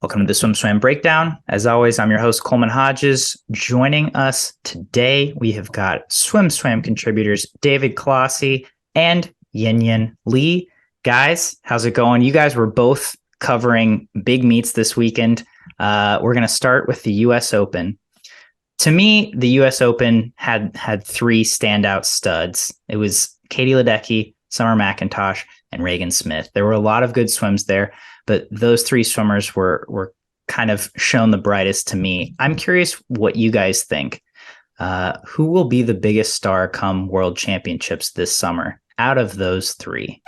Welcome to the SwimSwam Breakdown. As always, I'm your host, Coleman Hodges. Joining us today, we have got SwimSwam contributors David Colossi and Yin Yin Lee. Guys, how's it going? You guys were both covering big meets this weekend. We're going to start with the U.S. Open. To me, the U.S. Open had three standout studs. It was Katie Ledecky, Summer McIntosh, and Regan Smith. There were a lot of good swims there, but those three swimmers were kind of shown the brightest to me. I'm curious what you guys think. Who will be the biggest star come World Championships this summer out of those three?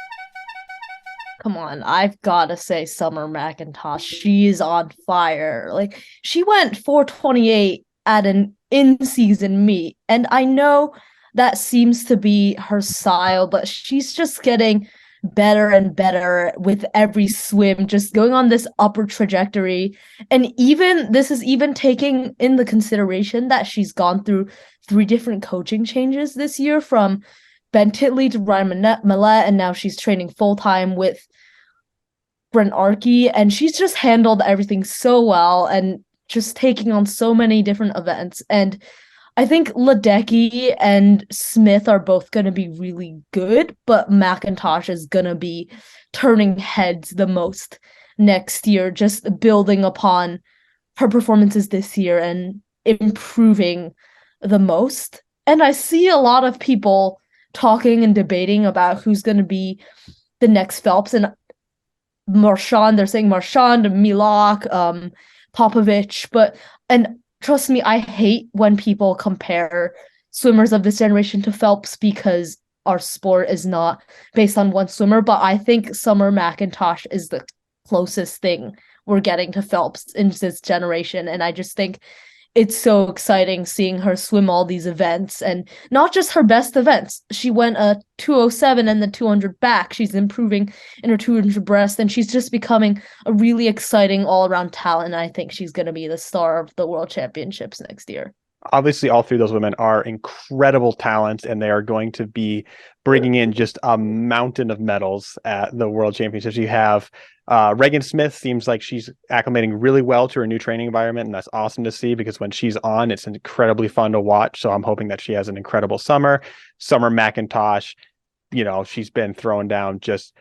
Come on, I've got to say Summer McIntosh. She's on fire. Like, she went 4:28 at an in-season meet, and I know that seems to be her style, but she's just getting better and better with every swim, just going on this upward trajectory. And this is even taking in the consideration that she's gone through three different coaching changes this year, from Ben Titley to Ryan Millett, and now she's training full-time with Brent Arkey, and she's just handled everything so well and just taking on so many different events. And I think Ledecky and Smith are both going to be really good, but McIntosh is going to be turning heads the most next year, just building upon her performances this year and improving the most. And I see a lot of people talking and debating about who's going to be the next Phelps, and Marchand, they're saying Marchand, Milak, Popovich, and trust me, I hate when people compare swimmers of this generation to Phelps because our sport is not based on one swimmer, but I think Summer McIntosh is the closest thing we're getting to Phelps in this generation, and I just think it's so exciting seeing her swim all these events, and not just her best events. She went a 207 and the 200 back. She's improving in her 200 breast, and she's just becoming a really exciting all-around talent. I think she's going to be the star of the World Championships next year. Obviously, all three of those women are incredible talents, and they are going to be bringing in just a mountain of medals at the World Championships. You have Regan Smith. Seems like she's acclimating really well to her new training environment, and that's awesome to see because when she's on, it's incredibly fun to watch. So I'm hoping that she has an incredible summer. Summer McIntosh, she's been throwing down just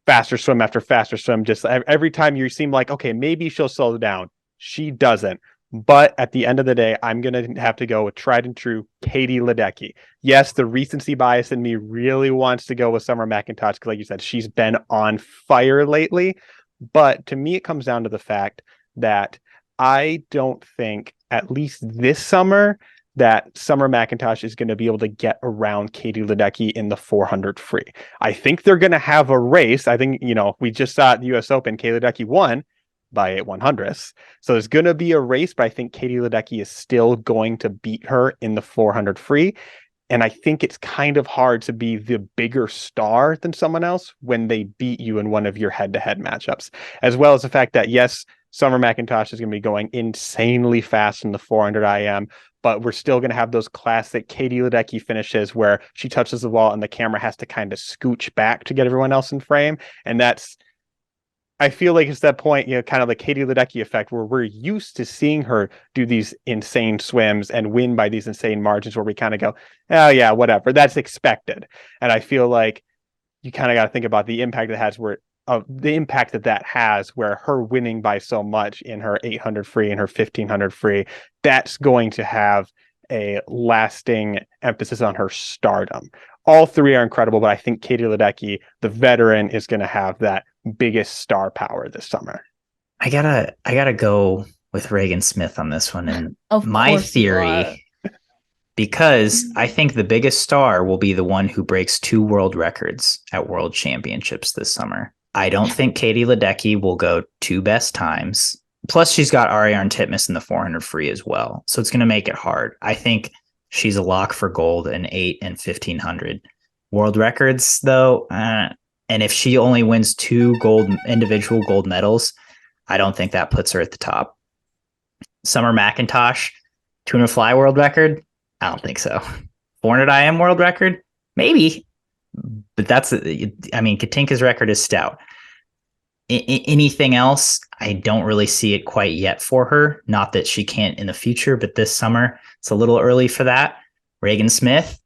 faster swim after faster swim. Just every time you seem like, okay, maybe she'll slow down. She doesn't. But at the end of the day, I'm going to have to go with tried and true Katie Ledecky. Yes, the recency bias in me really wants to go with Summer McIntosh because, like you said, she's been on fire lately. But to me, it comes down to the fact that I don't think, at least this summer, that Summer McIntosh is going to be able to get around Katie Ledecky in the 400 free. I think they're going to have a race. I think, we just saw at the U.S. Open, Katie Ledecky won by 8/100ths. So there's going to be a race, but I think Katie Ledecky is still going to beat her in the 400 free. And I think it's kind of hard to be the bigger star than someone else when they beat you in one of your head-to-head matchups, as well as the fact that, yes, Summer McIntosh is going to be going insanely fast in the 400 IM, but we're still going to have those classic Katie Ledecky finishes where she touches the wall and the camera has to kind of scooch back to get everyone else in frame. And I feel like it's that point, kind of the Katie Ledecky effect, where we're used to seeing her do these insane swims and win by these insane margins where we kind of go, oh yeah, whatever, that's expected. And I feel like you kind of got to think about the impact it has that has where her winning by so much in her 800 free and her 1500 free, that's going to have a lasting emphasis on her stardom. All three are incredible, but I think Katie Ledecky, the veteran, is going to have that biggest star power this summer. I gotta go with Regan Smith on this one, and my theory, because I think the biggest star will be the one who breaks 2 world records at World Championships this summer. I don't think Katie Ledecky will go 2 best times. Plus, she's got Ariarne Titmus in the 400 free as well, so it's going to make it hard. I think she's a lock for gold in 8 and 1500 world records, though. And if she only wins 2 individual gold medals, I don't think that puts her at the top. Summer McIntosh, 200 fly world record? I don't think so. 400 IM world record? Maybe. But Katinka's record is stout. anything else, I don't really see it quite yet for her. Not that she can't in the future, but this summer, it's a little early for that. Regan Smith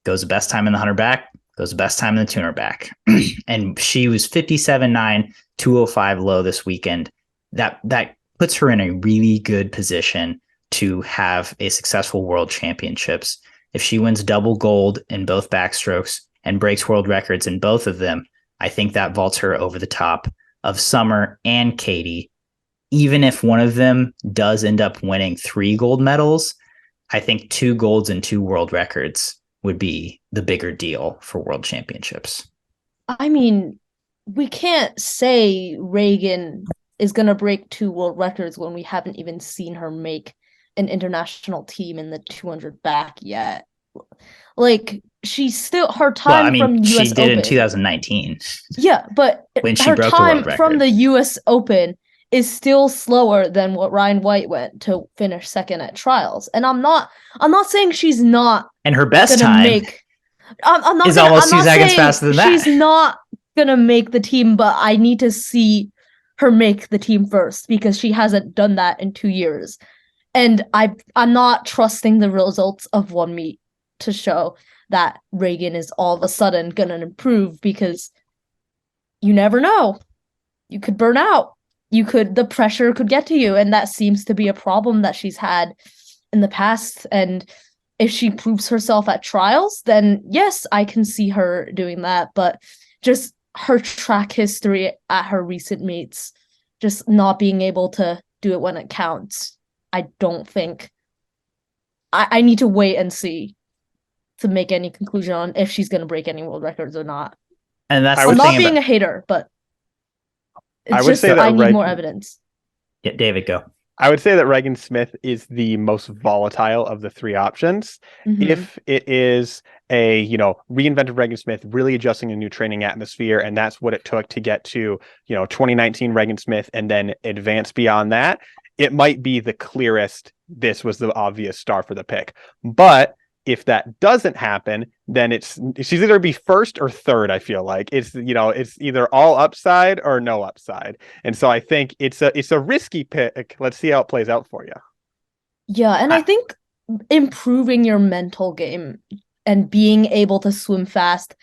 goes the best time in the 100 back, goes the best time in the 200 back. And she was 57.9, 205 low this weekend. That puts her in a really good position to have a successful world championships. If she wins double gold in both backstrokes and breaks world records in both of them, I think that vaults her over the top of Summer and Katie. Even if one of them does end up winning 3 gold medals, I think 2 golds and 2 world records would be the bigger deal for world championships. I mean, we can't say Regan is going to break 2 world records when we haven't even seen her make an international team in the 200 back yet. Like, she's still her time from US she did Open. In 2019. Yeah, but when she her broke the time world record from the US Open is still slower than what Ryan White went to finish second at trials. And I'm not saying she's not. And her best time is almost 2 seconds faster than that. She's not gonna make the team, but I need to see her make the team first because she hasn't done that in 2 years. And I'm not trusting the results of one meet to show that Regan is all of a sudden gonna improve, because you never know. You could burn out. The pressure could get to you, and that seems to be a problem that she's had in the past. And if she proves herself at trials, then yes, I can see her doing that. But just her track history at her recent meets, just not being able to do it when it counts, I don't think. I need to wait and see to make any conclusion on if she's going to break any world records or not. And that's I'm not being a hater, but I would say that I need more evidence. Yeah, David, go. I would say that Regan Smith is the most volatile of the 3 options. Mm-hmm. If it is a, reinvented Regan Smith, really adjusting a new training atmosphere, and that's what it took to get to, 2019 Regan Smith and then advance beyond that, it might be the clearest. This was the obvious star for the pick. But if that doesn't happen, then she's either be first or third. I feel like it's either all upside or no upside. And so I think it's a risky pick. Let's see how it plays out for you. Yeah. And I think improving your mental game and being able to swim fast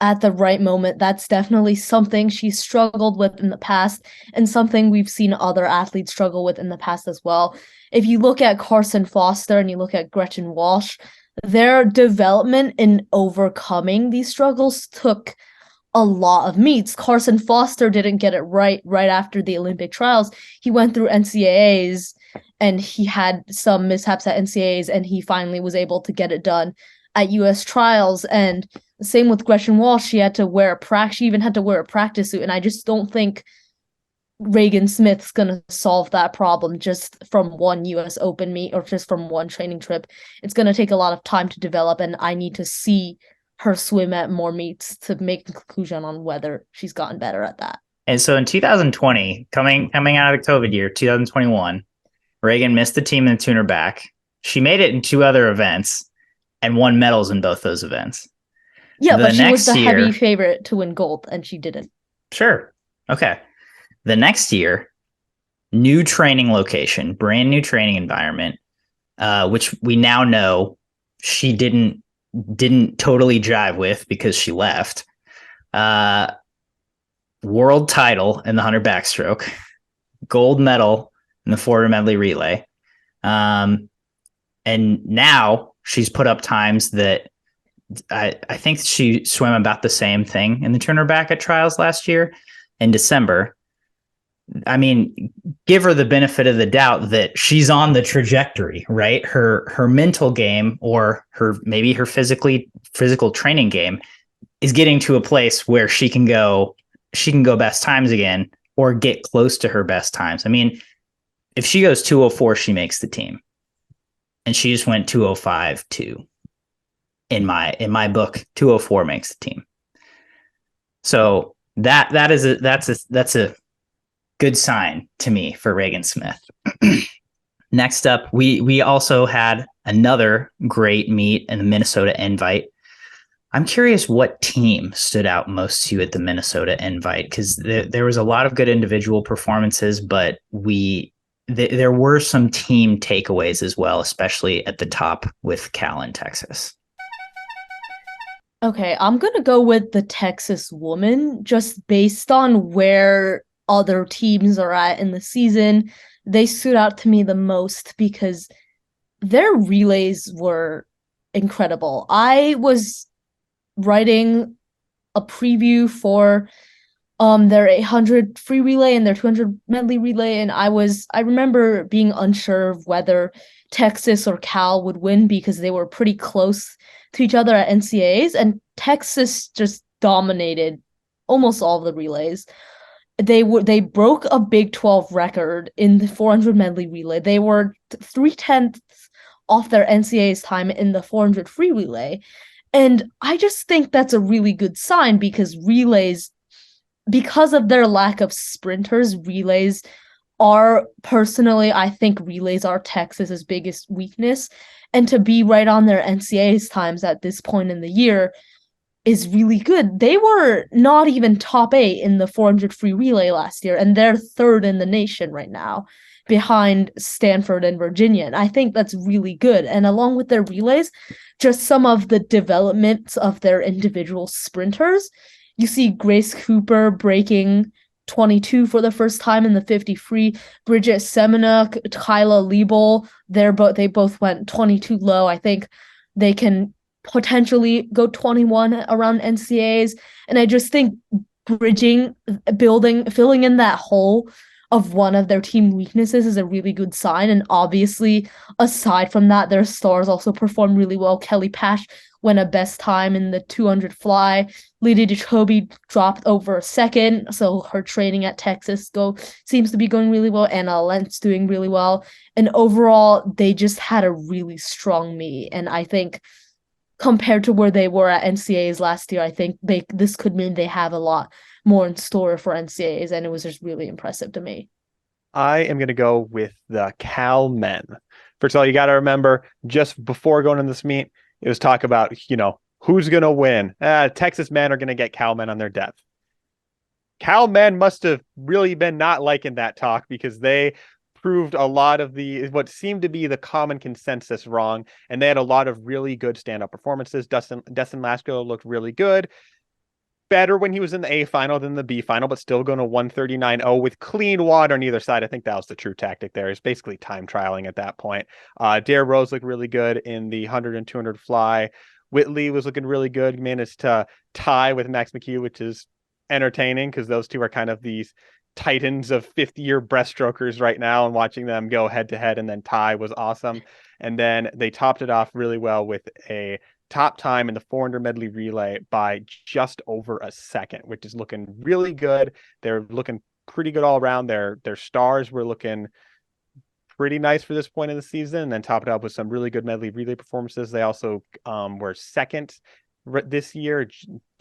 at the right moment, that's definitely something she struggled with in the past, and something we've seen other athletes struggle with in the past as well. If you look at Carson Foster and you look at Gretchen Walsh, their development in overcoming these struggles took a lot of meets. Carson Foster didn't get it right after the Olympic trials. He went through NCAAs and he had some mishaps at NCAAs, and he finally was able to get it done at US trials. And the same with Gretchen Walsh. She even had to wear a practice suit. And I just don't think Regan Smith's going to solve that problem just from one US Open meet or just from one training trip. It's going to take a lot of time to develop, and I need to see her swim at more meets to make a conclusion on whether she's gotten better at that. And so in 2020, coming out of the COVID year, 2021, Regan missed the team in the 200 back. She made it in 2 other events and won medals in both those events. Yeah, but she was the heavy favorite to win gold, and she didn't. Sure. Okay. The next year, new training location, brand new training environment, which we now know she didn't totally jive with because she left. World title in the 100 backstroke, gold medal in the 400 medley relay. And now she's put up times that I think she swam about the same thing in the 200 back at trials last year in December. I mean, give her the benefit of the doubt that she's on the trajectory, right? Her mental game, or her physical training game, is getting to a place where she can go best times again, or get close to her best times. I mean, if she goes 2:04, she makes the team, and she just went 2:05.2. In my book, 2:04 makes the team. So that's a good sign to me for Regan Smith. Next up, we also had another great meet in the Minnesota Invite. I'm curious what team stood out most to you at the Minnesota Invite, because there was a lot of good individual performances, but there were some team takeaways as well, especially at the top with Cal and Texas. Okay, I'm gonna go with the Texas woman just based on where other teams are at in the season. They stood out to me the most because their relays were incredible. I was writing a preview for their 800 free relay and their 200 medley relay, and I remember being unsure of whether Texas or Cal would win because they were pretty close to each other at NCAAs, and Texas just dominated almost all of the relays. They broke a Big 12 record in the 400 medley relay. They were 3/10 off their NCAA's time in the 400 free relay. And I just think that's a really good sign because relays, because of their lack of sprinters, relays are personally, I think relays are Texas's biggest weakness. And to be right on their NCAA's times at this point in the year is really good. They were not even top 8 in the 400 free relay last year, and they're third in the nation right now behind Stanford and Virginia. And I think that's really good. And along with their relays, just some of the developments of their individual sprinters. You see Grace Cooper breaking 22 for the first time in the 50 free. Bridget Semenuk, Kyla Liebel, they both went 22 low. I think they can potentially go 21 around NCAAs. And I just think filling in that hole of one of their team weaknesses is a really good sign. And obviously, aside from that, their stars also perform really well. Kelly Pash went a best time in the 200 fly. Lydia Jacoby dropped over a second, so her training at Texas seems to be going really well. Anna Lentz doing really well. And overall, they just had a really strong meet. And I think compared to where they were at NCAAs last year, I think this could mean they have a lot more in store for NCAAs, and it was just really impressive to me. I am going to go with the Cal men. First of all, you got to remember, just before going in this meet, it was talk about, who's going to win. Texas men are going to get Cal men on their depth. Cal men must have really been not liking that talk because they proved a lot of what seemed to be the common consensus wrong, and they had a lot of really good stand-up performances. Destin Lasco looked really good. Better when he was in the A final than the B final, but still going to 139.0 with clean water on either side. I think that was the true tactic there. It's basically time trialing at that point. Dare Rose looked really good in the 100 and 200 fly. Whitley was looking really good. Managed to tie with Max McHugh, which is entertaining because those two are kind of these titans of 50-year breaststrokers right now, and watching them go head to head and then tie was awesome. And then they topped it off really well with a top time in the 400 medley relay by just over a second, which is looking really good. They're looking pretty good all around. Their stars were looking pretty nice for this point in the season, and then top it up with some really good medley relay performances. They also were second this year.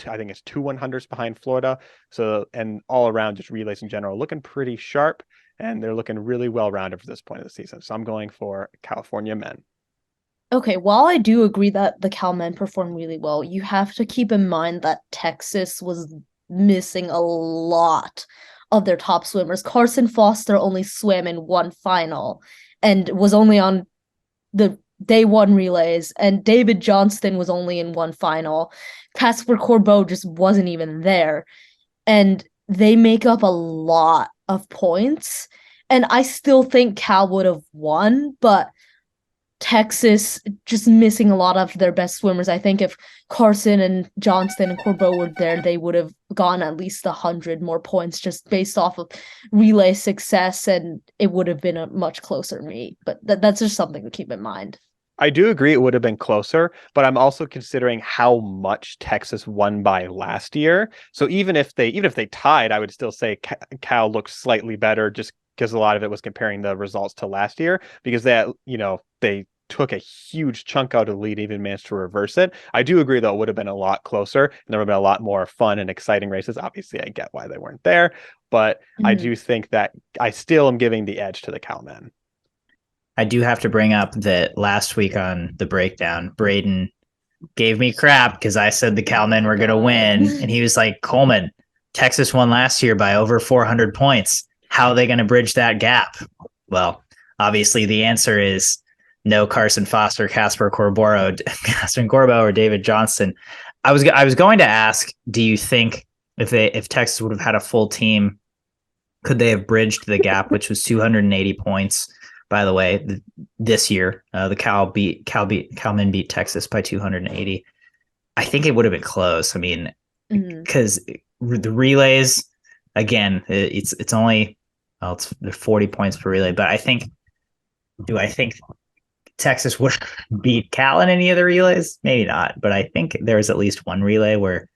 I think it's 2 100s behind Florida. So, and all around just relays in general looking pretty sharp, and they're looking really well rounded for this point of the season. So I'm going for California men. Okay, while I do agree that the Cal men performed really well, you have to keep in mind that Texas was missing a lot of their top swimmers. Carson Foster only swam in one final and was only on the day one relays, and David Johnston was only in one final. Casper Corbeau just wasn't even there. And they make up a lot of points. And I still think Cal would have won, but Texas just missing a lot of their best swimmers. I think if Carson and Johnston and Corbeau were there, they would have gone at least 100 more points just based off of relay success, and it would have been a much closer meet. But that's just something to keep in mind. I do agree it would have been closer, but I'm also considering how much Texas won by last year. So even if they tied, I would still say Cal looked slightly better, just because a lot of it was comparing the results to last year, because they took a huge chunk out of the lead, even managed to reverse it. I do agree, though, it would have been a lot closer, and there would have been a lot more fun and exciting races. Obviously, I get why they weren't there, but I do think that I still am giving the edge to the Cal men. I do have to bring up that last week on the breakdown, Braden gave me crap because I said the Cal men were going to win. And he was like, Coleman, Texas won last year by over 400 points. How are they going to bridge that gap? Well, obviously the answer is no Carson Foster, Casper Corbo, or David Johnston. I was going to ask, do you think if Texas would have had a full team, could they have bridged the gap, which was 280 points? By the way, this year, the Cal men beat Texas by 280. I think it would have been close. I mean, because the relays, again, it's only it's 40 points per relay, but I think Texas would beat Cal in any of the relays? Maybe not, but I think there was at least one relay where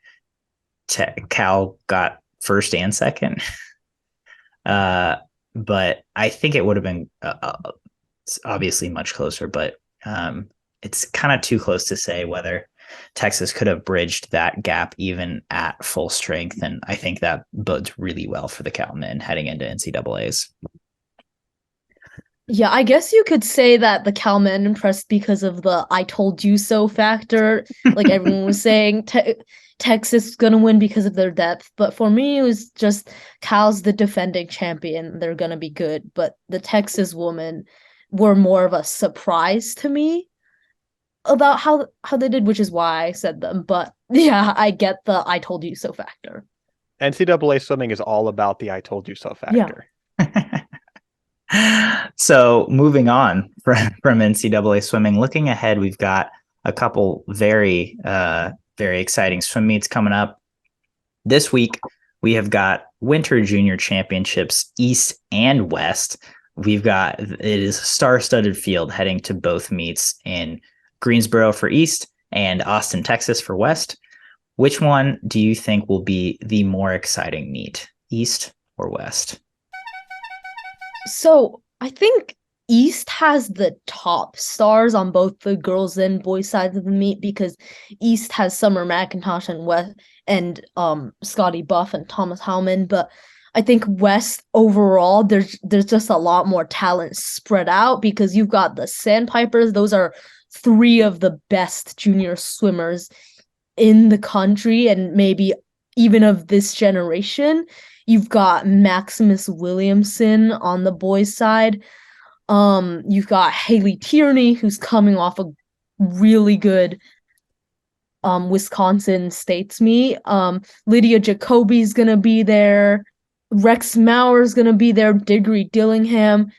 Cal got first and second. But I think it would have been obviously much closer, but it's kind of too close to say whether Texas could have bridged that gap even at full strength. And I think that bodes really well for the Cal men heading into NCAAs. Yeah, I guess you could say that the Cal men impressed because of the I told you so factor. Like everyone was saying, Texas is going to win because of their depth. But for me, it was just Cal's the defending champion. They're going to be good. But the Texas women were more of a surprise to me about how they did, which is why I said them. But yeah, I get the I told you so factor. NCAA swimming is all about the I told you so factor. Yeah. So moving on from NCAA swimming, looking ahead, we've got a couple very exciting swim meets coming up. This week, we have got Winter Junior Championships East and West. It is a star-studded field heading to both meets in Greensboro for East and Austin, Texas for West. Which one do you think will be the more exciting meet, East or West? So I think East has the top stars on both the girls and boys sides of the meet because East has Summer McIntosh and West and Scotty Buff and Thomas Howman, but I think West overall there's just a lot more talent spread out because you've got the Sandpipers. Those are three of the best junior swimmers in the country and maybe even of this generation. You've got Maximus Williamson on the boys' side. You've got Haley Tierney, who's coming off a really good Wisconsin States meet. Lydia Jacoby's gonna be there. Rex Mauer's gonna be there. Diggory Dillingham.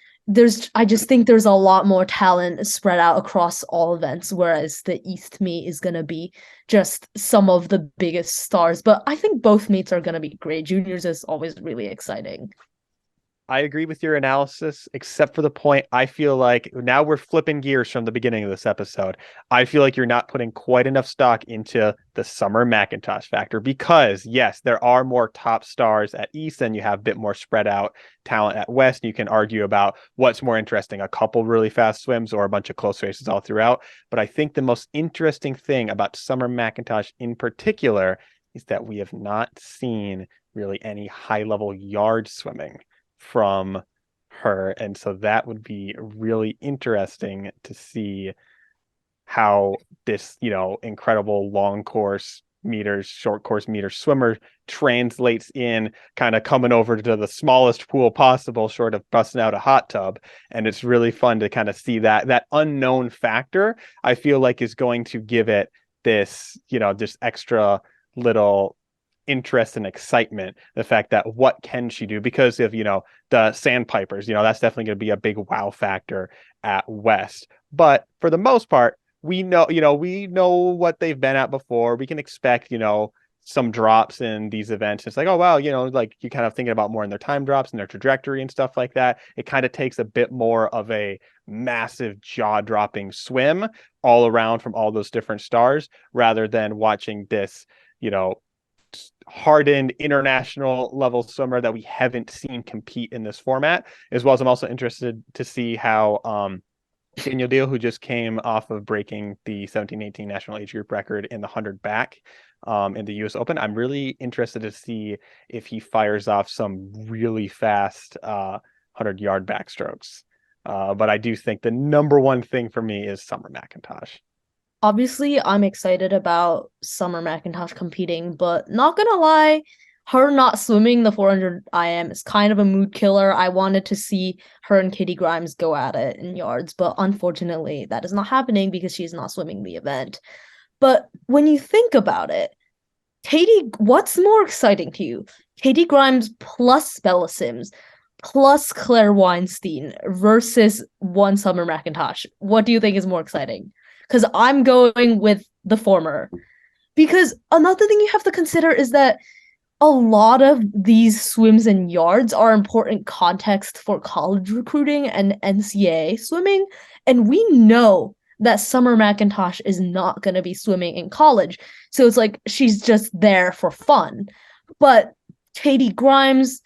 I just think there's a lot more talent spread out across all events, whereas the East meet is going to be just some of the biggest stars. But I think both meets are going to be great. Juniors is always really exciting. I agree with your analysis, except for the point I feel like now we're flipping gears from the beginning of this episode. I feel like you're not putting quite enough stock into the Summer McIntosh factor because, yes, there are more top stars at East and you have a bit more spread out talent at West. You can argue about what's more interesting, a couple really fast swims or a bunch of close races all throughout. But I think the most interesting thing about Summer McIntosh in particular is that we have not seen really any high-level yard swimming from her, and so that would be really interesting to see how this incredible long course meters, short course meters swimmer translates in kind of coming over to the smallest pool possible short of busting out a hot tub. And it's really fun to kind of see that unknown factor I feel like is going to give it this just extra little interest and excitement, the fact that what can she do because of the Sandpipers, that's definitely going to be a big wow factor at West. But for the most part, we know what they've been at before. We can expect some drops in these events. It's like, oh wow, like you kind of thinking about more in their time drops and their trajectory and stuff like that. It kind of takes a bit more of a massive jaw-dropping swim all around from all those different stars rather than watching this hardened international level swimmer that we haven't seen compete in this format, as well as I'm also interested to see how Daniel Deal, who just came off of breaking the 17-18 national age group record in the 100 back in the US Open, I'm really interested to see if he fires off some really fast 100-yard backstrokes. But I do think the number one thing for me is Summer McIntosh. Obviously, I'm excited about Summer McIntosh competing, but not gonna lie, her not swimming the 400 IM is kind of a mood killer. I wanted to see her and Katie Grimes go at it in yards, but unfortunately, that is not happening because she's not swimming the event. But when you think about it, what's more exciting to you? Katie Grimes plus Bella Sims plus Claire Weinstein versus one Summer McIntosh. What do you think is more exciting? Because I'm going with the former. Because another thing you have to consider is that a lot of these swims and yards are important context for college recruiting and NCAA swimming. And we know that Summer McIntosh is not going to be swimming in college. So it's like she's just there for fun. But Katie Grimes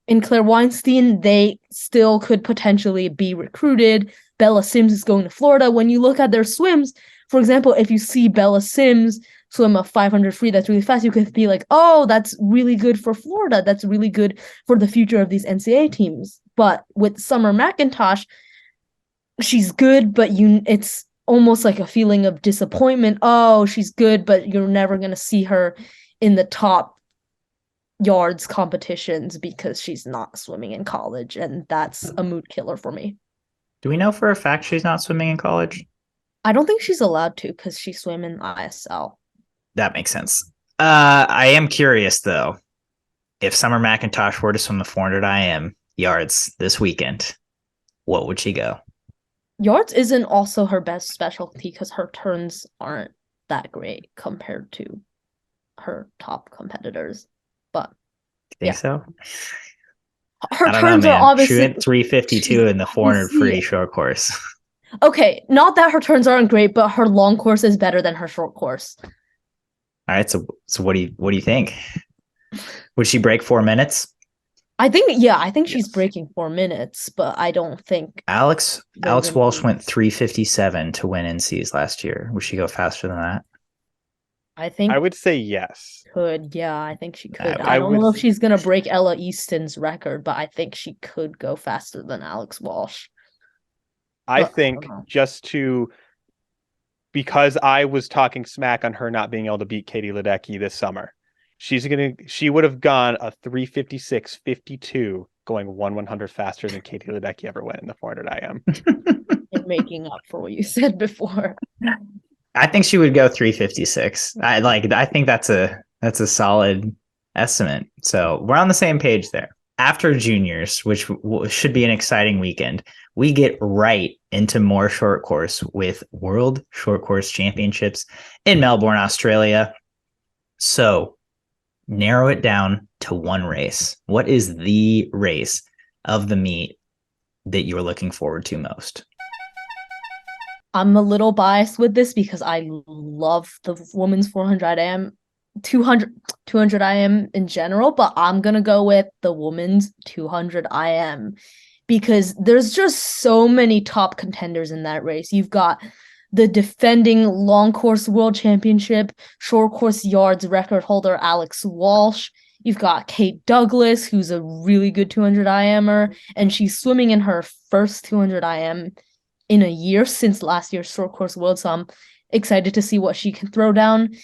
and Claire Weinstein, they still could potentially be recruited. Bella Sims is going to Florida. When you look at their swims, for example, if you see Bella Sims swim a 500 free that's really fast, you could be like, oh, that's really good for Florida. That's really good for the future of these NCAA teams. But with Summer McIntosh, she's good, but it's almost like a feeling of disappointment. Oh, she's good, but you're never going to see her in the top yards competitions because she's not swimming in college, and that's a mood killer for me. Do we know for a fact she's not swimming in college? I don't think she's allowed to because she swam in ISL. That makes sense. I am curious though, if Summer McIntosh were to swim the 400 IM yards this weekend, what would she go? Yards isn't also her best specialty because her turns aren't that great compared to her top competitors. But you think so? Her turns are obviously. She went 352 in the 400 free short course. Okay, not that her turns aren't great, but her long course is better than her short course. All right, so what do you think? Would she break 4 minutes? I think she's breaking 4 minutes, but I don't think Alex Walsh went 357 to win NCs last year. Would she go faster than that? I would say yes. I think she could. I don't know if she's gonna break Ella Easton's record, but I think she could go faster than Alex Walsh. I think because I was talking smack on her not being able to beat Katie Ledecky this summer, she would have gone a 356.52 going 1/100 faster than Katie Ledecky ever went in the 400 IM. You're making up for what you said before. I think she would go 356. I think that's a solid estimate. So we're on the same page there. After juniors, which should be an exciting weekend, we get right into more short course with World Short Course Championships in Melbourne, Australia. So narrow it down to one race. What is the race of the meet that you're looking forward to most? I'm a little biased with this because I love the women's 400 IM, 200 IM in general, but I'm going to go with the women's 200 IM because there's just so many top contenders in that race. You've got the defending long course world championship, short course yards record holder Alex Walsh. You've got Kate Douglas, who's a really good 200 IMer, and she's swimming in her first 200 IM in a year since last year's short course world, so I'm excited to see what she can throw down.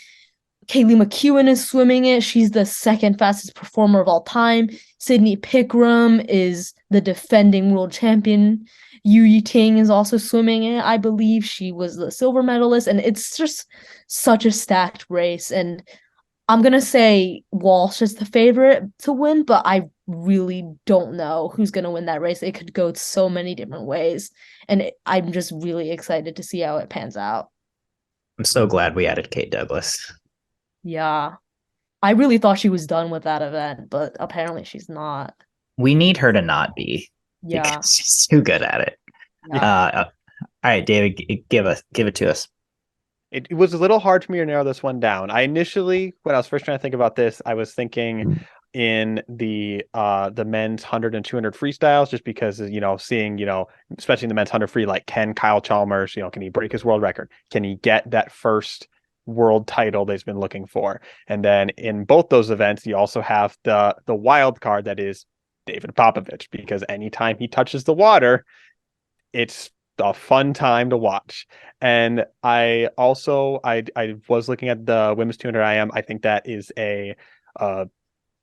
Kaylee McEwen is swimming it. She's the second fastest performer of all time. Sydney Pickram is the defending world champion. Yu Yiting is also swimming it. I believe she was the silver medalist, and it's just such a stacked race. And I'm going to say Walsh is the favorite to win, but I really don't know who's going to win that race. It could go so many different ways, and I'm just really excited to see how it pans out. I'm so glad we added Kate Douglas. Yeah. I really thought she was done with that event, but apparently she's not. We need her to not be. Yeah. Because she's too good at it. Yeah. All right, David, give it to us. It was a little hard for me to narrow this one down. I initially, when I was first trying to think about this, I was thinking in the men's 100 and 200 freestyles, just because, seeing, especially in the men's 100 free, like, can Kyle Chalmers, can he break his world record? Can he get that first world title that he's been looking for? And then in both those events, you also have the wild card that is David Popovich, because anytime he touches the water, it's a fun time to watch. And I also I was looking at the women's 200 IM. I think that is a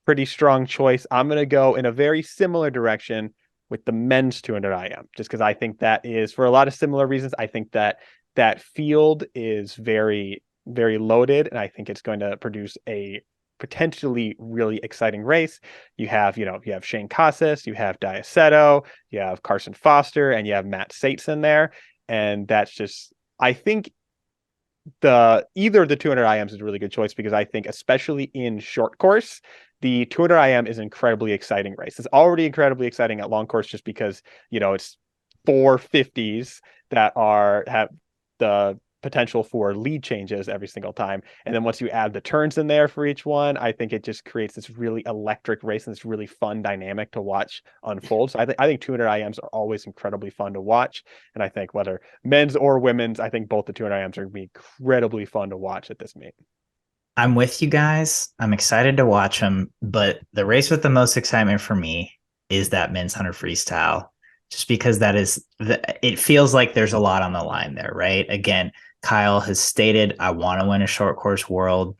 pretty strong choice. I'm going to go in a very similar direction with the men's 200 IM, just because I think that is, for a lot of similar reasons, I think that that field is very, very loaded, and I think it's going to produce a potentially really exciting race. You have Shane Casas, you have Diaceto, you have Carson Foster, and you have Matt Sates in there. And that's just, I think either of the 200 IMs is a really good choice, because I think especially in short course, the 200 IM is an incredibly exciting race. It's already incredibly exciting at long course, just because, it's 450s that have the potential for lead changes every single time. And then once you add the turns in there for each one, I think it just creates this really electric race and this really fun dynamic to watch unfold. So I think 200 IMs are always incredibly fun to watch. And I think whether men's or women's, I think both the 200 IMs are going to be incredibly fun to watch at this meet. I'm with you guys. I'm excited to watch them, but the race with the most excitement for me is that men's 100 freestyle, just because it feels like there's a lot on the line there, right? Again, Kyle has stated, I want to win a short course world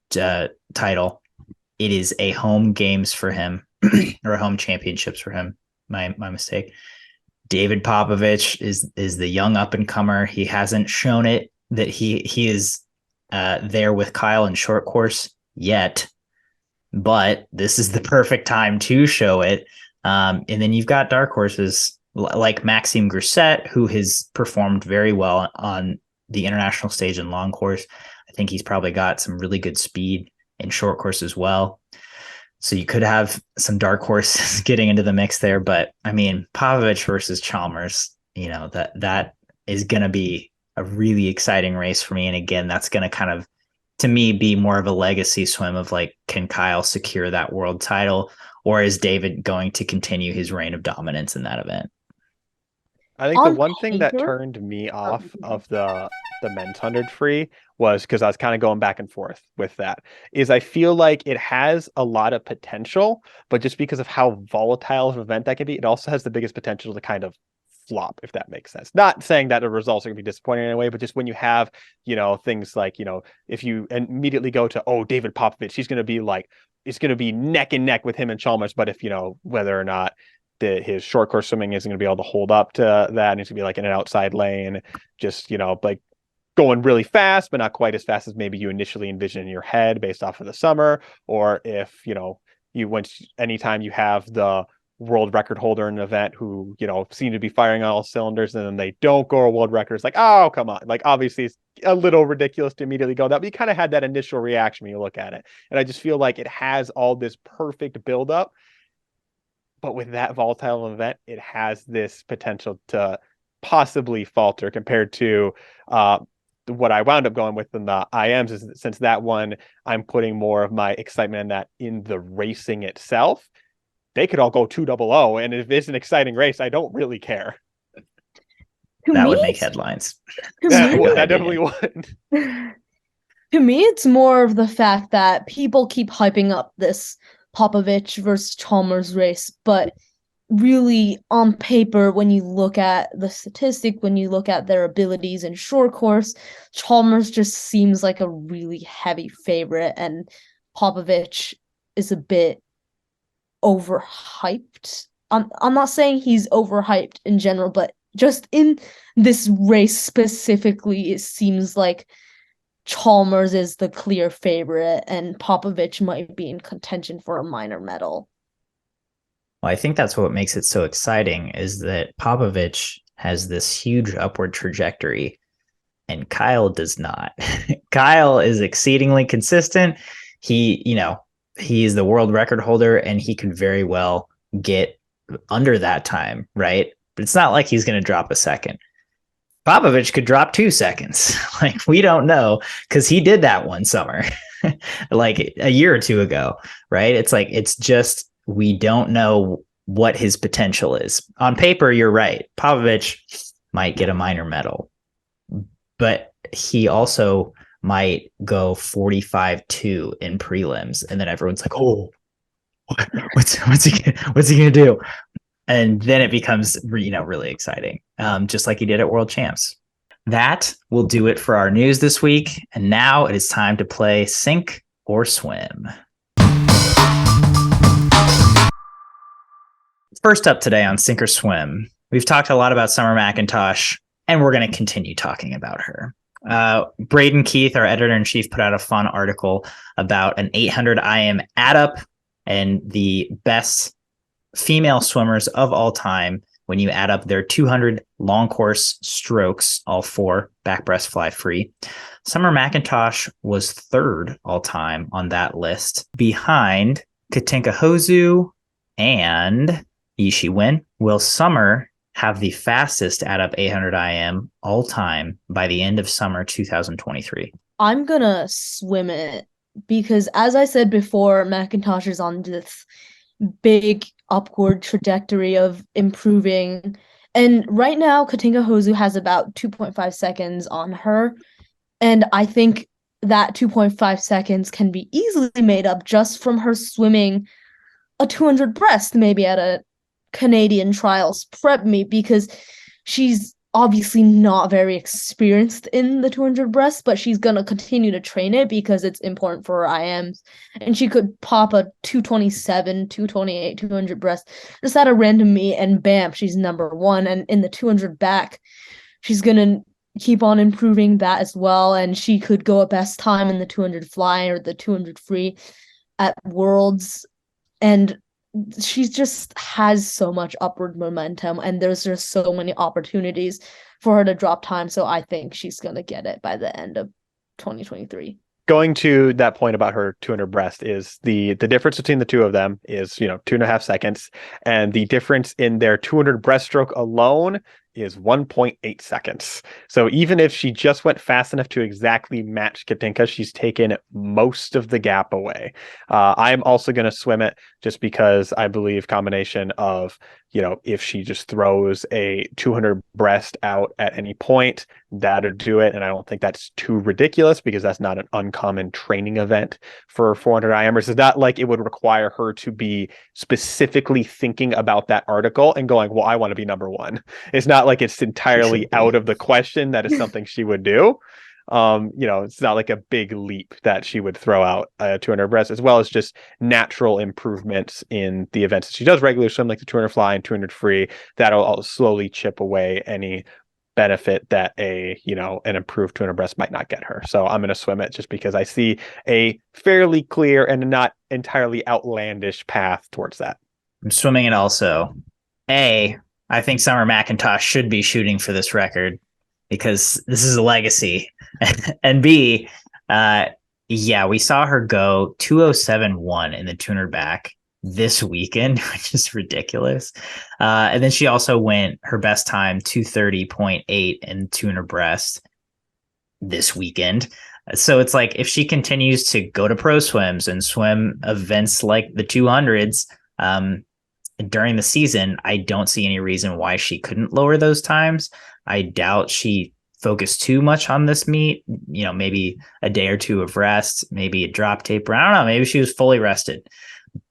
title. It is a home games for him or a home championships for him. My mistake. David Popovich is the young up and comer. He hasn't shown it that he is there with Kyle in short course yet, but this is the perfect time to show it. And then you've got dark horses like Maxime Grisset, who has performed very well on the international stage and long course. I think he's probably got some really good speed in short course as well. So you could have some dark horses getting into the mix there. But I mean, Popovich versus Chalmers, that is going to be a really exciting race for me. And again, that's going to kind of, to me, be more of a legacy swim of like, can Kyle secure that world title, or is David going to continue his reign of dominance in that event? I think the one thing that turned me off of the men's 100 free was, because I was kind of going back and forth with that, is I feel like it has a lot of potential, but just because of how volatile of an event that can be, it also has the biggest potential to kind of flop, if that makes sense. Not saying that the results are going to be disappointing in any way, but just when you have, things like, if you immediately go to, David Popovich, he's going to be like, it's going to be neck and neck with him and Chalmers. But if, whether or not his short course swimming isn't going to be able to hold up to that, and it's going to be like in an outside lane, just, like going really fast, but not quite as fast as maybe you initially envision in your head based off of the summer. Or if, anytime you have the world record holder in an event who, seem to be firing on all cylinders, and then they don't go a world record, it's like, oh, come on. Like, obviously it's a little ridiculous to immediately go that, but you kind of had that initial reaction when you look at it. And I just feel like it has all this perfect buildup, but with that volatile event, it has this potential to possibly falter compared to what I wound up going with in the IMs, is since that one, I'm putting more of my excitement in that in the racing itself. They could all go 200, and if it's an exciting race, I don't really care. That would make headlines. That definitely would. To me, it's more of the fact that people keep hyping up this Popovich versus Chalmers race, but really on paper, when you look at the statistic, when you look at their abilities in short course, Chalmers just seems like a really heavy favorite, and Popovich is a bit overhyped. I'm not saying he's overhyped in general, but just in this race specifically, it seems like Chalmers is the clear favorite, and Popovich might be in contention for a minor medal. Well, I think that's what makes it so exciting, is that Popovich has this huge upward trajectory and Kyle does not. Kyle is exceedingly consistent. He is the world record holder, and he could very well get under that time, right? But it's not like he's going to drop a second. Popovich could drop 2 seconds. Like, we don't know, because he did that one summer, like a year or two ago, right? It's like, it's just, we don't know what his potential is. On paper, you're right. Popovich might get a minor medal, but he also might go 45-2 in prelims, and then everyone's like, "Oh, what's he gonna do?" And then it becomes, really exciting, just like he did at World Champs. That will do it for our news this week. And now it is time to play Sink or Swim. First up today on Sink or Swim, we've talked a lot about Summer McIntosh, and we're going to continue talking about her. Braden Keith, our editor-in-chief, put out a fun article about an 800 IM add-up and the best female swimmers of all time when you add up their 200 long course strokes, all four back breast fly free. Summer McIntosh was third all time on that list, behind Katinka Hozu and Yishi Wen. Will Summer have the fastest add up 800 IM all time by the end of summer 2023? I'm gonna swim it because, as I said before, McIntosh is on this big upward trajectory of improving. And right now, Katinka Hozu has about 2.5 seconds on her. And I think that 2.5 seconds can be easily made up just from her swimming a 200 breast, maybe at a Canadian trials prep meet, because she's obviously not very experienced in the 200 breast, but she's going to continue to train it because it's important for her IMs. And she could pop a 227, 228, 200 breast just at a random meet, and bam, she's number one. And in the 200 back, she's going to keep on improving that as well. And she could go at best time in the 200 fly or the 200 free at Worlds. And she just has so much upward momentum, and there's just so many opportunities for her to drop time. So I think she's going to get it by the end of 2023. Going to that point about her 200 breast is the difference between the two of them is, 2.5 seconds. And the difference in their 200 breaststroke alone is 1.8 seconds. So even if she just went fast enough to exactly match Katinka, she's taken most of the gap away. I'm also going to swim it just because I believe combination of, if she just throws a 200 breast out at any point, that'll do it. And I don't think that's too ridiculous because that's not an uncommon training event for 400 IMers. It's not like it would require her to be specifically thinking about that article and going, well, I want to be number one. It's not like it's entirely out of the question that is something she would do. It's not like a big leap that she would throw out 200 breast, as well as just natural improvements in the events that she does regularly swim, like the 200 fly and 200 free. That'll slowly chip away any benefit that an improved 200 breast might not get her. So I'm going to swim it just because I see a fairly clear and not entirely outlandish path towards that. I'm swimming it also. I think Summer McIntosh should be shooting for this record because this is a legacy. And B, we saw her go 207.1 in the 200 back this weekend, which is ridiculous. And then she also went her best time 230.8 in 200 breast this weekend. So it's like if she continues to go to pro swims and swim events like the 200s during the season, I don't see any reason why she couldn't lower those times. I doubt she focused too much on this meet, maybe a day or two of rest, maybe a drop taper. I don't know. Maybe she was fully rested,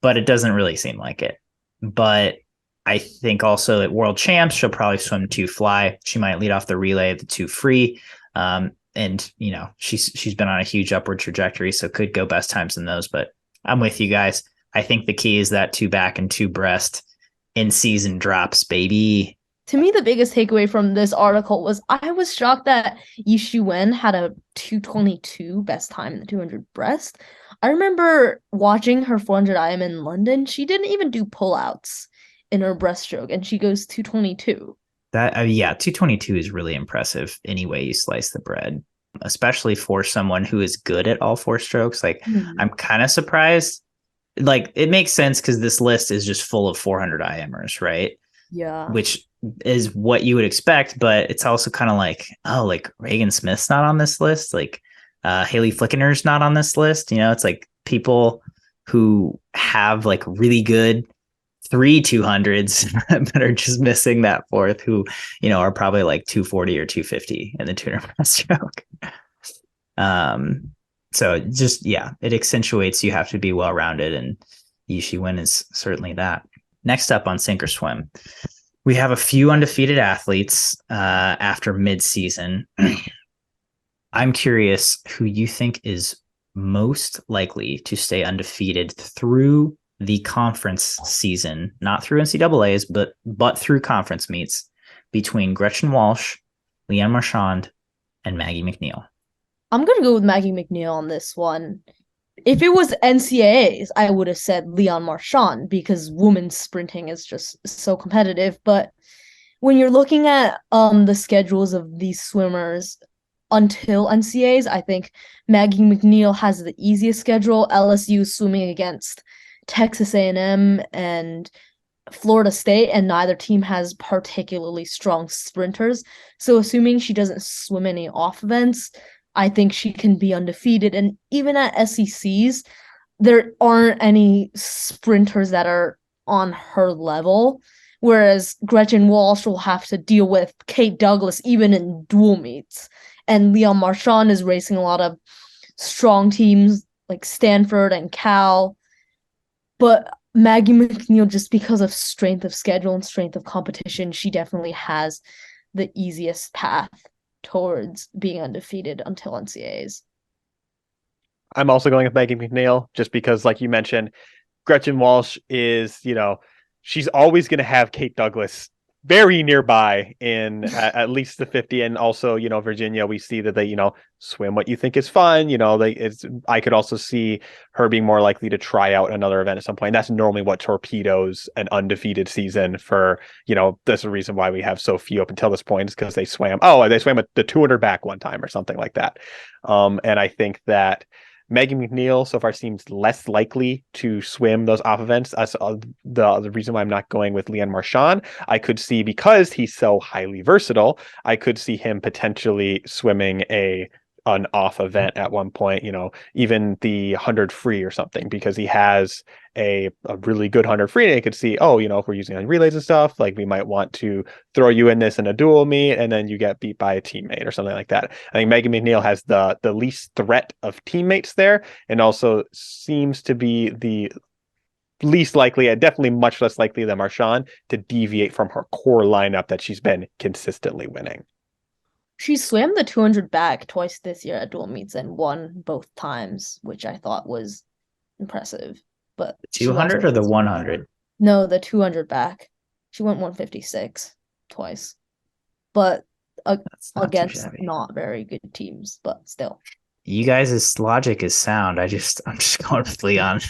but it doesn't really seem like it. But I think also at World Champs, she'll probably swim 2 fly. She might lead off the relay at the 2 free. And she's been on a huge upward trajectory, so could go best times in those. But I'm with you guys. I think the key is that 2 back and 2 breast in season drops, baby. To me, the biggest takeaway from this article was I was shocked that Yishi Wen had a 222 best time in the 200 breast. I remember watching her 400 IM in London. She didn't even do pullouts in her breaststroke, and she goes 222. 222 is really impressive any way you slice the bread, especially for someone who is good at all 4 strokes. I'm kind of surprised. It makes sense because this list is just full of 400 IMers, right? Yeah. Which is what you would expect, but it's also kind of Regan Smith's not on this list. Haley Flickener's not on this list. It's like people who have really good 3 200s but are just missing that 4th, who, are probably 240 or 250 in the 200 breaststroke. So just, it accentuates you have to be well-rounded, and Yishi Wen is certainly that. next up on Sink or Swim, we have a few undefeated athletes after mid-season. I'm curious who you think is most likely to stay undefeated through the conference season, not through NCAAs, but through conference meets, between Gretchen Walsh, Leon Marchand, and Maggie MacNeil. I'm going to go with Maggie MacNeil on this one. If it was NCAAs, I would have said Leon Marchand because women's sprinting is just so competitive. But when you're looking at the schedules of these swimmers until NCAAs, I think Maggie MacNeil has the easiest schedule. LSU swimming against Texas A&M and Florida State, and neither team has particularly strong sprinters. So assuming she doesn't swim any off events, I think she can be undefeated. And even at SECs, there aren't any sprinters that are on her level, whereas Gretchen Walsh will have to deal with Kate Douglas even in dual meets. And Leon Marchand is racing a lot of strong teams like Stanford and Cal. But Maggie MacNeil, just because of strength of schedule and strength of competition, she definitely has the easiest path towards being undefeated until NCAAs. I'm also going with Maggie MacNeil just because, like you mentioned, Gretchen Walsh is, she's always going to have Kate Douglas very nearby in at least the 50. And also, Virginia, we see that they, swim what you think is fun. I could also see her being more likely to try out another event at some point. And that's normally what torpedoes an undefeated season for, that's the reason why we have so few up until this point is because they swam at the 200 back one time or something like that. And I think that Maggie MacNeil so far seems less likely to swim those off events. That's the reason why I'm not going with Leon Marchand. I could see, because he's so highly versatile, I could see him potentially swimming an off event at one point, even the 100 free or something, because he has a really good 100 free. And I could see, if we're using like relays and stuff, like we might want to throw you in this in a dual meet and then you get beat by a teammate or something like that. I think Maggie MacNeil has the least threat of teammates there, and also seems to be the least likely, and definitely much less likely than Marchand, to deviate from her core lineup that she's been consistently winning. She swam the 200 back twice this year at dual meets and won both times, which I thought was impressive. But 200 or the 100? No, the 200 back. She went 156 twice. But against not very good teams, but still. You guys' logic is sound. I'm just going with Leon.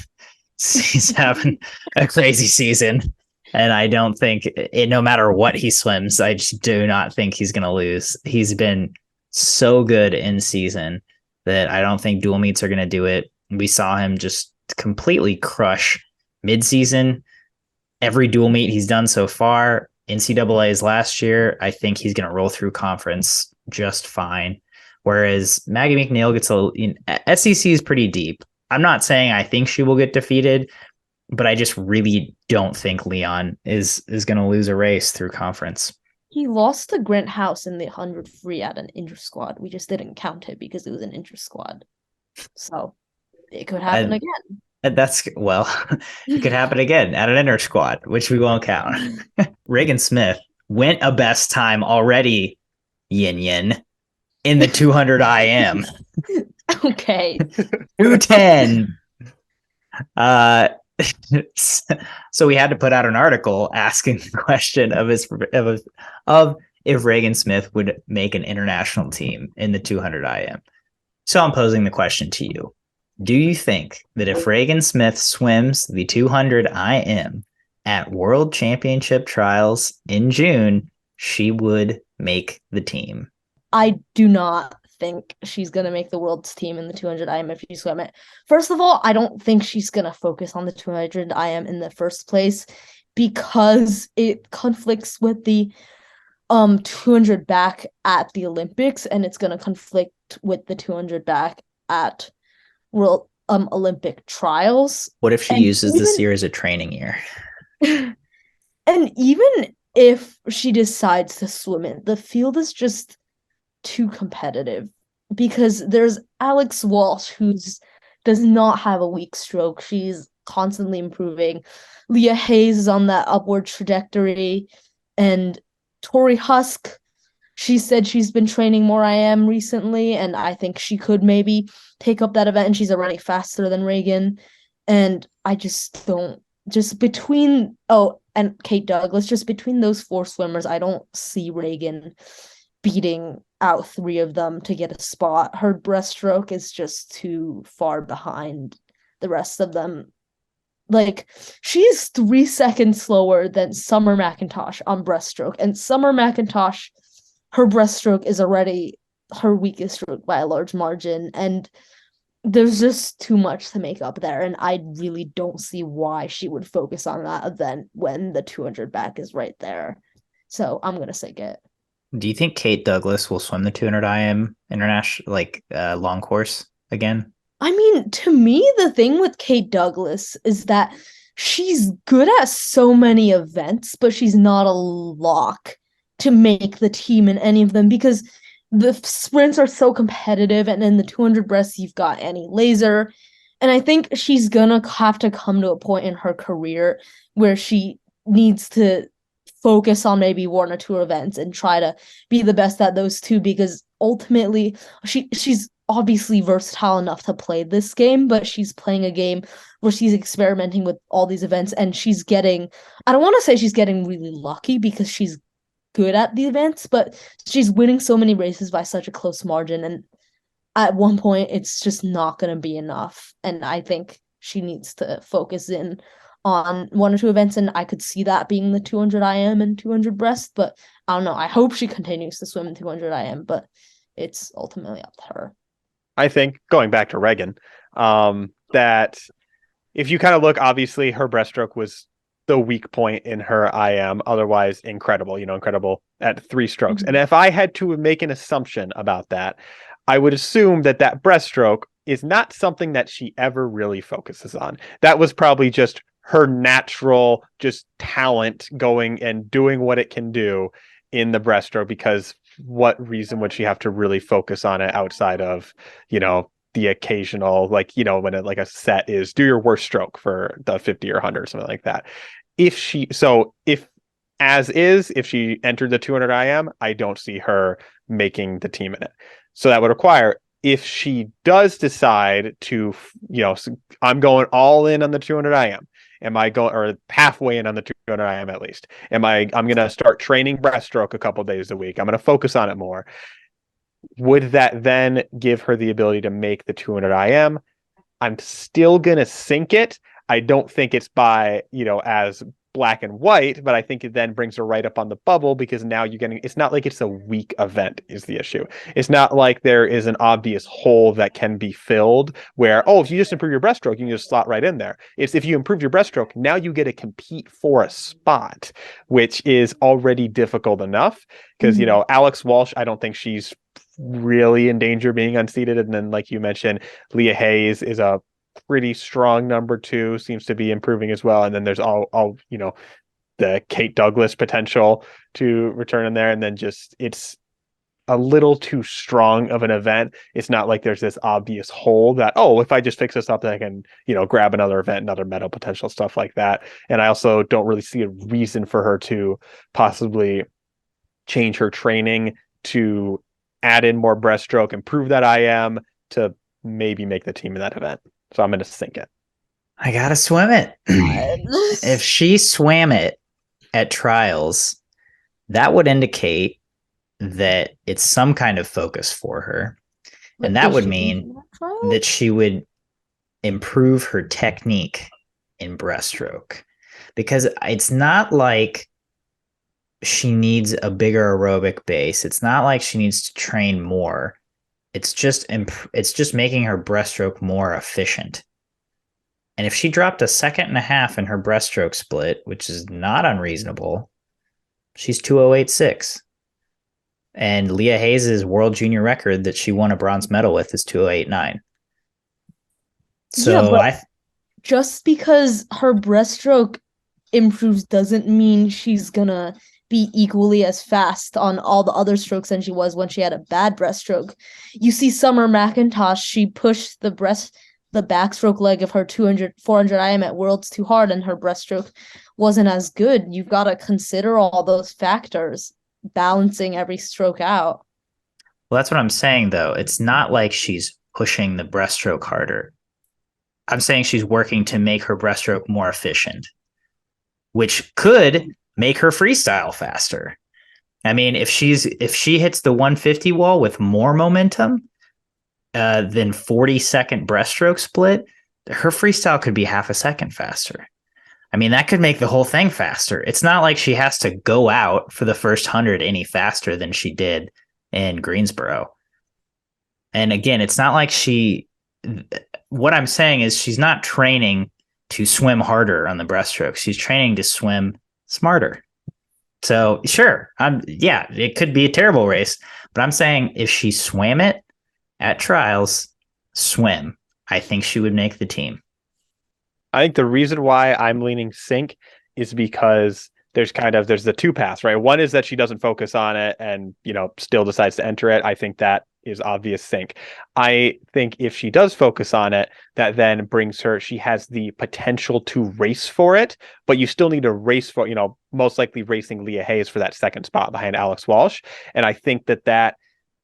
He's having a crazy season. And I don't think, no matter what he swims, I just do not think he's going to lose. He's been so good in season that I don't think dual meets are going to do it. We saw him just completely crush mid-season. Every dual meet he's done so far, NCAA's last year, I think he's going to roll through conference just fine. Whereas Maggie MacNeil gets SEC is pretty deep. I'm not saying I think she will get defeated, but I just really don't think Leon is going to lose a race through conference. He lost to Grant House in the 100 free at an inter-squad. We just didn't count it because it was an inter-squad. So it could happen again. It could happen again at an inter-squad, which we won't count. Regan Smith went a best time already, Yin, in the 200 IM. Okay. 210. So we had to put out an article asking the question of if Regan Smith would make an international team in the 200 IM. So I'm posing the question to you. Do you think that if Regan Smith swims the 200 IM at World Championship trials in June, she would make the team? I do not think she's going to make the world's team in the 200 IM if she swim it. First of all, I don't think she's going to focus on the 200 IM in the first place because it conflicts with the 200 back at the Olympics, and it's going to conflict with the 200 back at World Olympic trials. What if she uses this year as a training year? And even if she decides to swim it, the field is just too competitive because there's Alex Walsh, who does not have a weak stroke. She's constantly improving. Leah Hayes is on that upward trajectory. And Tori Husk, she said she's been training more IM recently, and I think she could maybe take up that event, and she's already faster than Regan. And I just don't, just between, and Kate Douglas, just between those 4 swimmers, I don't see Regan beating out 3 of them to get a spot. Her breaststroke is just too far behind the rest of them. Like, she's 3 seconds slower than Summer McIntosh on breaststroke, and Summer McIntosh, her breaststroke is already her weakest stroke by a large margin, and there's just too much to make up there, and I really don't see why she would focus on that event when the 200 back is right there. So I'm gonna say it. Do you think Kate Douglas will swim the 200 IM international long course again? I mean, to me, the thing with Kate Douglas is that she's good at so many events, but she's not a lock to make the team in any of them because the sprints are so competitive, and in the 200 breasts, you've got Annie Laser. And I think she's gonna have to come to a point in her career where she needs to focus on maybe 1 or 2 events and try to be the best at those 2, because ultimately she's obviously versatile enough to play this game, but she's playing a game where she's experimenting with all these events, and she's getting, I don't want to say she's getting really lucky because she's good at the events, but she's winning so many races by such a close margin, and at one point it's just not going to be enough, and I think she needs to focus in on 1 or 2 events, and I could see that being the 200 IM and 200 breast, but I don't know. I hope she continues to swim 200 IM, but it's ultimately up to her. I think, going back to Regan, that if you kind of look, obviously her breaststroke was the weak point in her IM, otherwise incredible at 3 strokes. Mm-hmm. And if I had to make an assumption about that, I would assume that breaststroke is not something that she ever really focuses on. That was probably just her natural just talent going and doing what it can do in the breaststroke, because what reason would she have to really focus on it outside of, the occasional, when a set is do your worst stroke for the 50 or 100 or something like that. If she entered the 200 IM, I don't see her making the team in it. So that would require, if she does decide to, I'm going all in on the 200 IM. Am I going, or halfway in on the 200 IM at least? I'm going to start training breaststroke a couple days a week. I'm going to focus on it more. Would that then give her the ability to make the 200 IM? I'm still going to sink it. I don't think it's by, as black and white, but I think it then brings her right up on the bubble, because now it's not like it's a weak event is the issue. It's not like there is an obvious hole that can be filled where, if you just improve your breaststroke, you can just slot right in there. It's if you improve your breaststroke, now you get to compete for a spot, which is already difficult enough because, Alex Walsh, I don't think she's really in danger of being unseated. And then, like you mentioned, Leah Hayes is a pretty strong number 2, seems to be improving as well. And then there's all the Kate Douglas potential to return in there. And then just, it's a little too strong of an event. It's not like there's this obvious hole that, if I just fix this up, then I can, grab another event, another medal potential, stuff like that. And I also don't really see a reason for her to possibly change her training to add in more breaststroke, improve that IM to maybe make the team in that event. So I'm going to sink it. I got to swim it. If she swam it at trials, that would indicate that it's some kind of focus for her. And that would mean that she would improve her technique in breaststroke, because it's not like she needs a bigger aerobic base. It's not like she needs to train more. It's just making her breaststroke more efficient. And if she dropped 1.5 seconds in her breaststroke split, which is not unreasonable, she's 2:08.6. And Leah Hayes' world junior record that she won a bronze medal with is 2:08.9. So just because her breaststroke improves doesn't mean she's gonna be equally as fast on all the other strokes than she was when she had a bad breaststroke. You see Summer McIntosh, she pushed the the backstroke leg of her 200, 400 IM at Worlds too hard and her breaststroke wasn't as good. You've got to consider all those factors, balancing every stroke out. Well, that's what I'm saying, though. It's not like she's pushing the breaststroke harder. I'm saying she's working to make her breaststroke more efficient, which could make her freestyle faster. I mean, if she hits the 150 wall with more momentum than 40-second breaststroke split, her freestyle could be half a second faster. I mean, that could make the whole thing faster. It's not like she has to go out for the first 100 any faster than she did in Greensboro. And again, it's not like what I'm saying is she's not training to swim harder on the breaststroke. She's training to swim smarter. So sure, it could be a terrible race, but I'm saying if she swam it at trials, I think she would make the team. I think the reason why I'm leaning sink is because there's the two paths, right? One is that she doesn't focus on it and, still decides to enter it. I think that is obvious sink. I think if she does focus on it, that then brings her, she has the potential to race for it, but you still need to race for, most likely racing Leah Hayes for that second spot behind Alex Walsh. And I think that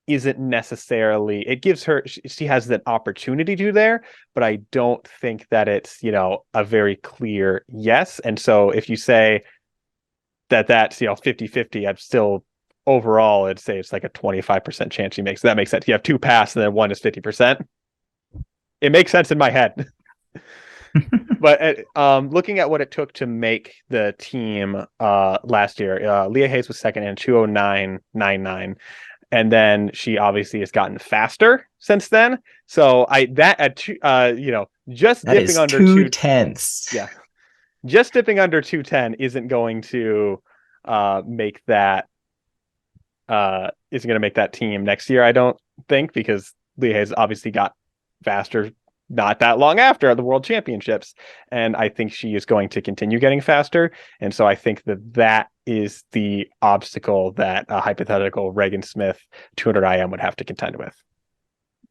isn't necessarily, it gives her, she has that opportunity to there, but I don't think that it's, a very clear yes. And so if you say that's 50-50, I'm still overall, I'd say it's like a 25% chance she makes. That makes sense. You have two pass and then one is 50%. It makes sense in my head. But looking at what it took to make the team last year, Leah Hayes was second in 209.99. And then she obviously has gotten faster since then. So just that dipping under 2/10. Yeah. Just dipping under 210 isn't going to make that team next year, I don't think, because Leah Hayes obviously got faster not that long after the World Championships, and I think she is going to continue getting faster. And so I think that is the obstacle that a hypothetical Regan Smith 200 IM would have to contend with.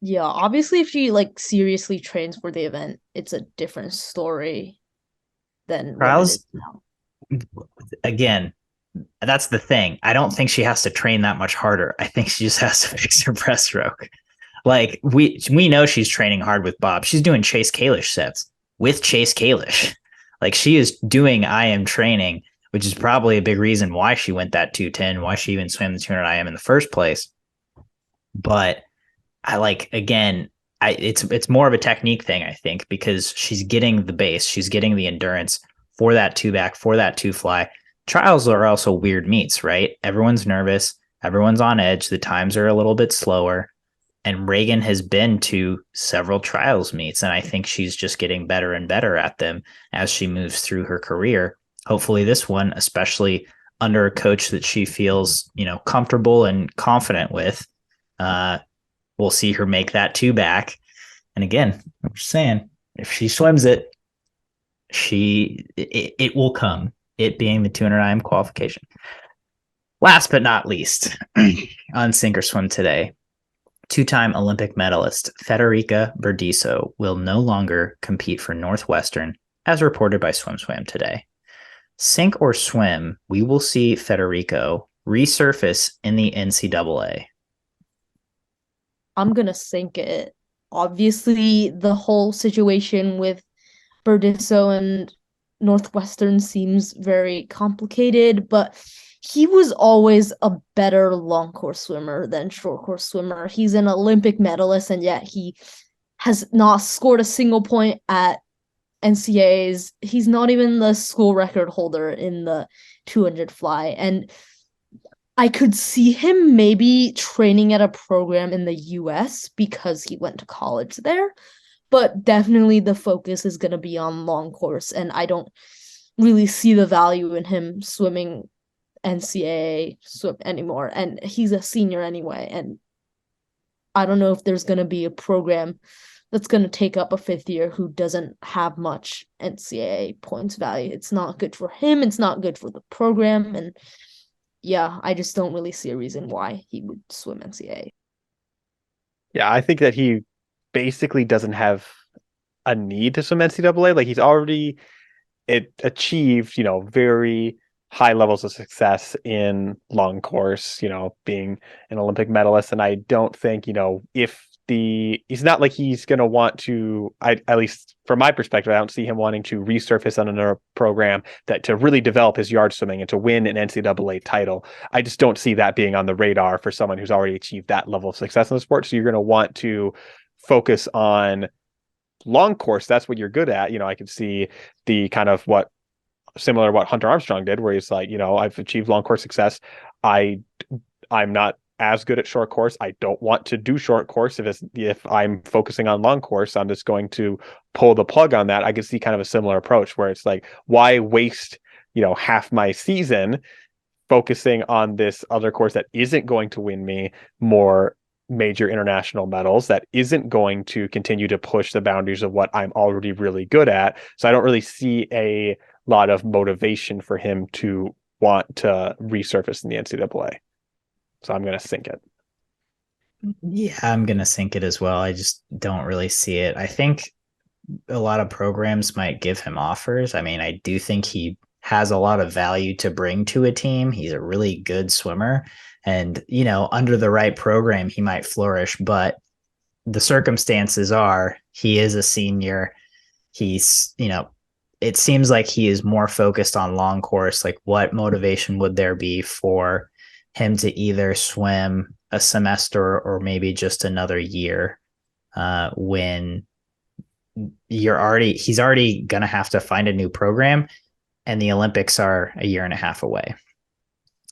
Yeah, obviously if she seriously trains for the event, it's a different story than trials. What it is now. Again, that's the thing. I don't think she has to train that much harder. I think she just has to fix her breaststroke. Like we know she's training hard with Bob. She's doing Chase Kalish sets with Chase Kalish. Like she is doing IM training, which is probably a big reason why she went that 210, why she even swam the 200 IM in the first place. But it's more of a technique thing, I think, because she's getting the base, she's getting the endurance for that two back, for that two fly. Trials are also weird meets, right? Everyone's nervous, everyone's on edge, the times are a little bit slower. And Regan has been to several trials meets, and I think she's just getting better and better at them as she moves through her career. Hopefully this one, especially under a coach that she feels, comfortable and confident with, we'll see her make that two back. And again, I'm just saying, if she swims it, it will come, it being the 200 IM qualification. Last but not least, on Sink or Swim today, two-time Olympic medalist Federico Burdisso will no longer compete for Northwestern, as reported by SwimSwam today. Sink or swim, we will see Federico resurface in the NCAA. I'm going to sink it. Obviously, the whole situation with Burdisso and Northwestern seems very complicated, but he was always a better long course swimmer than short course swimmer. He's an Olympic medalist, and yet he has not scored a single point at NCAAs. He's not even the school record holder in the 200 fly. And I could see him maybe training at a program in the US because he went to college there. But definitely the focus is going to be on long course. And I don't really see the value in him swimming NCAA swim anymore, and he's a senior anyway, and I don't know if there's going to be a program that's going to take up a fifth year who doesn't have much NCAA points value. It's not good for him, it's not good for the program, and yeah, I just don't really see a reason why he would swim NCAA. Yeah, I think that he basically doesn't have a need to swim NCAA. Like he's already achieved, very high levels of success in long course, being an Olympic medalist. And I don't think, if he's not like he's going to want to, at least from my perspective, I don't see him wanting to resurface on another program that to really develop his yard swimming and to win an NCAA title. I just don't see that being on the radar for someone who's already achieved that level of success in the sport. So you're going to want to focus on long course. That's what you're good at. I could see the kind of similar to what Hunter Armstrong did, where he's like, I've achieved long course success. I'm not as good at short course. I don't want to do short course. If I'm focusing on long course, I'm just going to pull the plug on that. I could see kind of a similar approach where it's like, why waste, half my season focusing on this other course that isn't going to win me more major international medals, that isn't going to continue to push the boundaries of what I'm already really good at. So I don't really see a lot of motivation for him to want to resurface in the NCAA. So I'm going to sink it. Yeah, I'm going to sink it as well. I just don't really see it. I think a lot of programs might give him offers. I mean, I do think he has a lot of value to bring to a team. He's a really good swimmer. And, under the right program, he might flourish. But the circumstances are he is a senior. He's, it seems like he is more focused on long course. Like, what motivation would there be for him to either swim a semester or maybe just another year when he's already going to have to find a new program and the Olympics are a year and a half away.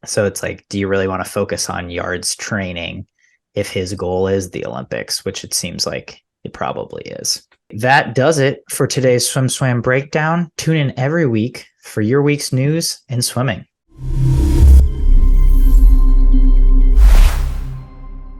So it's like, do you really want to focus on yards training if his goal is the Olympics, which it seems like it probably is. That does it for today's SwimSwam Breakdown. Tune in every week for your week's news in swimming.